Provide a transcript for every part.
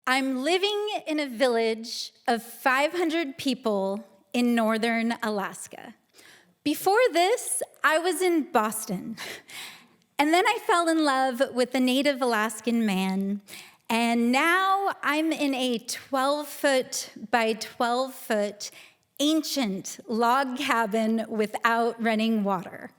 I'm living in a village of 500 people in northern Alaska. Before this, I was in Boston. And then I fell in love with a native Alaskan man. And now I'm in a 12-foot by 12-foot ancient log cabin without running water.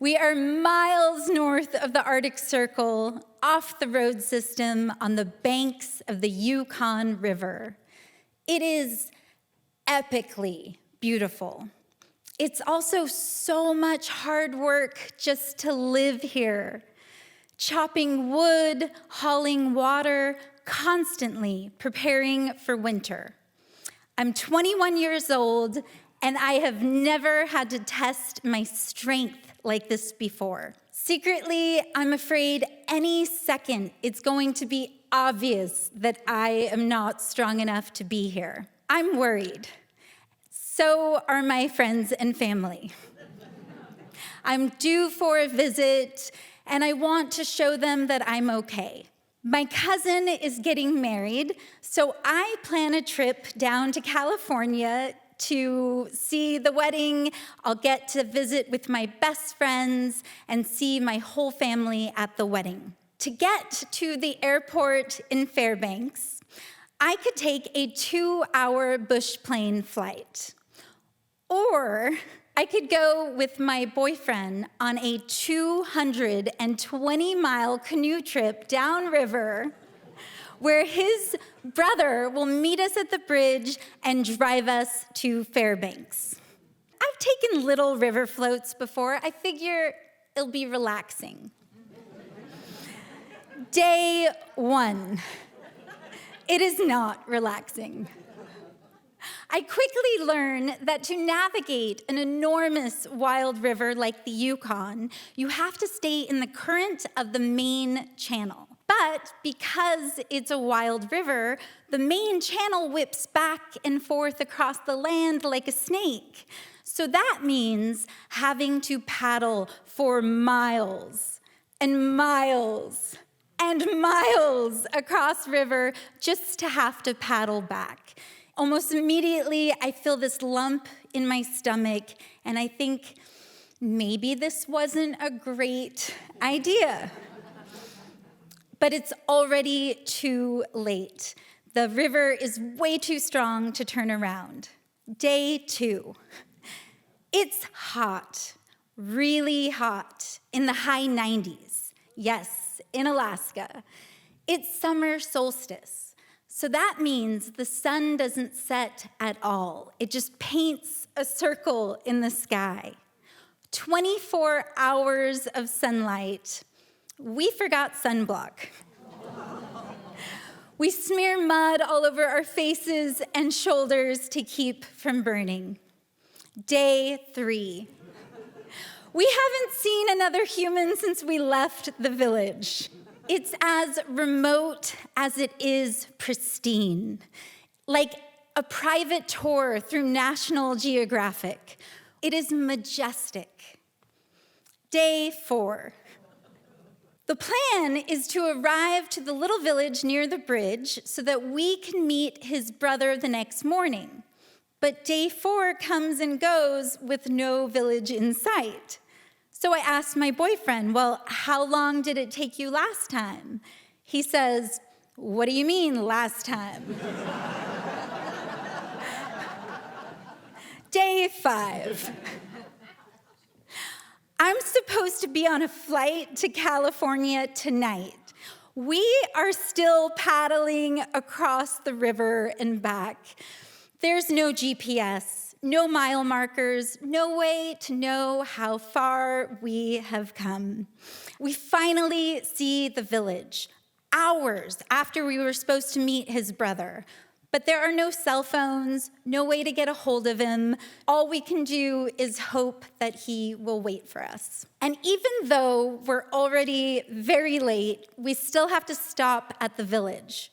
We are miles north of the Arctic Circle, off the road system on the banks of the Yukon River. It is epically beautiful. It's also so much hard work just to live here, chopping wood, hauling water, constantly preparing for winter. I'm 21 years old, and I have never had to test my strength like this before. Secretly, I'm afraid any second it's going to be obvious that I am not strong enough to be here. I'm worried. So are my friends and family. I'm due for a visit, and I want to show them that I'm okay. My cousin is getting married, so I plan a trip down to California to see the wedding. I'll get to visit with my best friends and see my whole family at the wedding. To get to the airport in Fairbanks, I could take a 2-hour bush plane flight. Or I could go with my boyfriend on a 220-mile canoe trip downriver where his brother will meet us at the bridge and drive us to Fairbanks. I've taken little river floats before. I figure it'll be relaxing. Day 1. It is not relaxing. I quickly learn that to navigate an enormous wild river like the Yukon, you have to stay in the current of the main channel. But because it's a wild river, the main channel whips back and forth across the land like a snake. So that means having to paddle for miles and miles and miles across river just to have to paddle back. Almost immediately, I feel this lump in my stomach, and I think maybe this wasn't a great idea. But it's already too late. The river is way too strong to turn around. Day 2. It's hot, really hot, in the high 90s. Yes, in Alaska. It's summer solstice. So that means the sun doesn't set at all. It just paints a circle in the sky. 24 hours of sunlight. We forgot sunblock. We smear mud all over our faces and shoulders to keep from burning. Day 3. We haven't seen another human since we left the village. It's as remote as it is pristine, like a private tour through National Geographic. It is majestic. Day 4. The plan is to arrive to the little village near the bridge so that we can meet his brother the next morning. But day 4 comes and goes with no village in sight. So I asked my boyfriend, well, how long did it take you last time? He says, what do you mean last time? Day 5. I'm supposed to be on a flight to California tonight. We are still paddling across the river and back. There's no GPS, no mile markers, no way to know how far we have come. We finally see the village, hours after we were supposed to meet his brother. But there are no cell phones, no way to get a hold of him. All we can do is hope that he will wait for us. And even though we're already very late, we still have to stop at the village.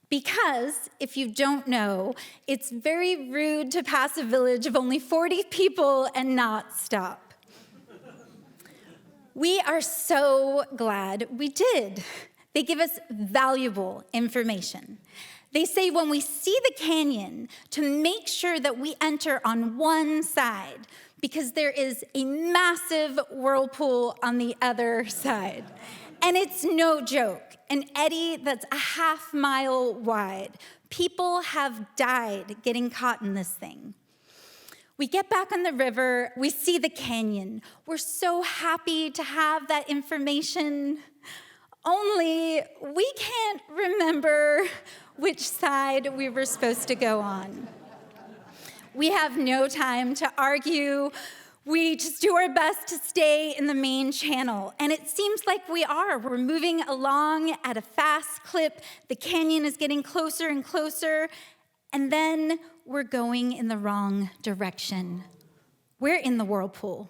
Because, if you don't know, it's very rude to pass a village of only 40 people and not stop. We are so glad we did. They give us valuable information. They say when we see the canyon to make sure that we enter on one side because there is a massive whirlpool on the other side. And it's no joke, an eddy that's a half-mile wide. People have died getting caught in this thing. We get back on the river, we see the canyon. We're so happy to have that information, only we can't remember which side we were supposed to go on. We have no time to argue. We just do our best to stay in the main channel. And it seems like we are. We're moving along at a fast clip. The canyon is getting closer and closer. And then we're going in the wrong direction. We're in the whirlpool.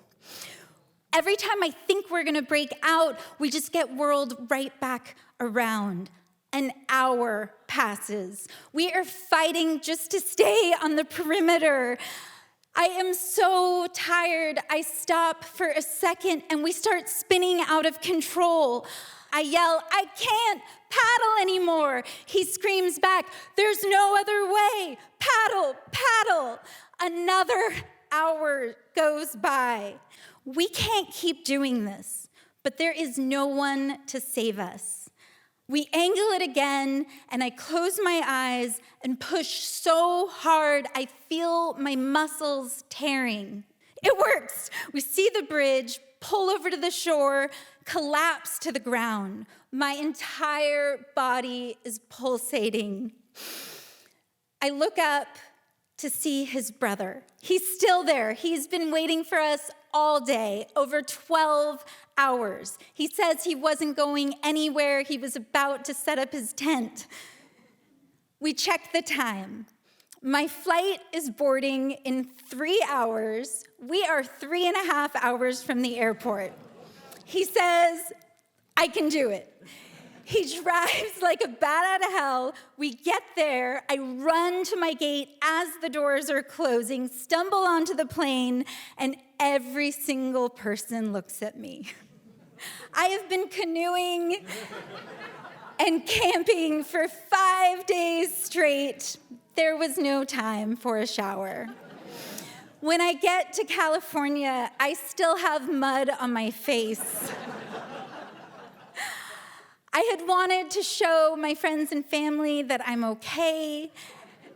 Every time I think we're gonna break out, we just get whirled right back around. An hour passes. We are fighting just to stay on the perimeter. I am so tired. I stop for a second and we start spinning out of control. I yell, "I can't paddle anymore." He screams back, "There's no other way. Paddle, paddle." Another hour goes by. We can't keep doing this, but there is no one to save us. We angle it again, and I close my eyes and push so hard I feel my muscles tearing. It works. We see the bridge, pull over to the shore, collapse to the ground. My entire body is pulsating. I look up to see his brother. He's still there. He's been waiting for us all day, over 12 hours. He says he wasn't going anywhere. He was about to set up his tent. We check the time. My flight is boarding in 3 hours. We are 3.5 hours from the airport. He says, "I can do it." He drives like a bat out of hell. We get there. I run to my gate as the doors are closing, stumble onto the plane, and every single person looks at me. I have been canoeing and camping for 5 days straight. There was no time for a shower. When I get to California, I still have mud on my face. I had wanted to show my friends and family that I'm okay,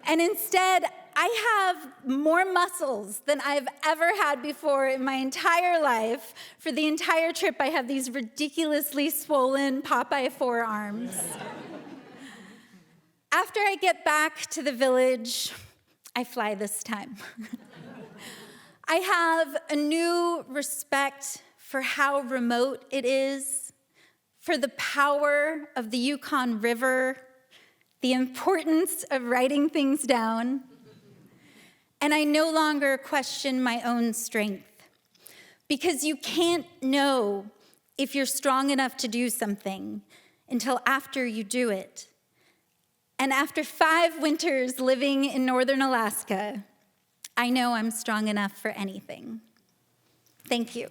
and instead, I have more muscles than I've ever had before in my entire life. For the entire trip, I have these ridiculously swollen Popeye forearms. After I get back to the village, I fly this time. I have a new respect for how remote it is, for the power of the Yukon River, the importance of writing things down, and I no longer question my own strength, because you can't know if you're strong enough to do something until after you do it. And after 5 winters living in northern Alaska, I know I'm strong enough for anything. Thank you.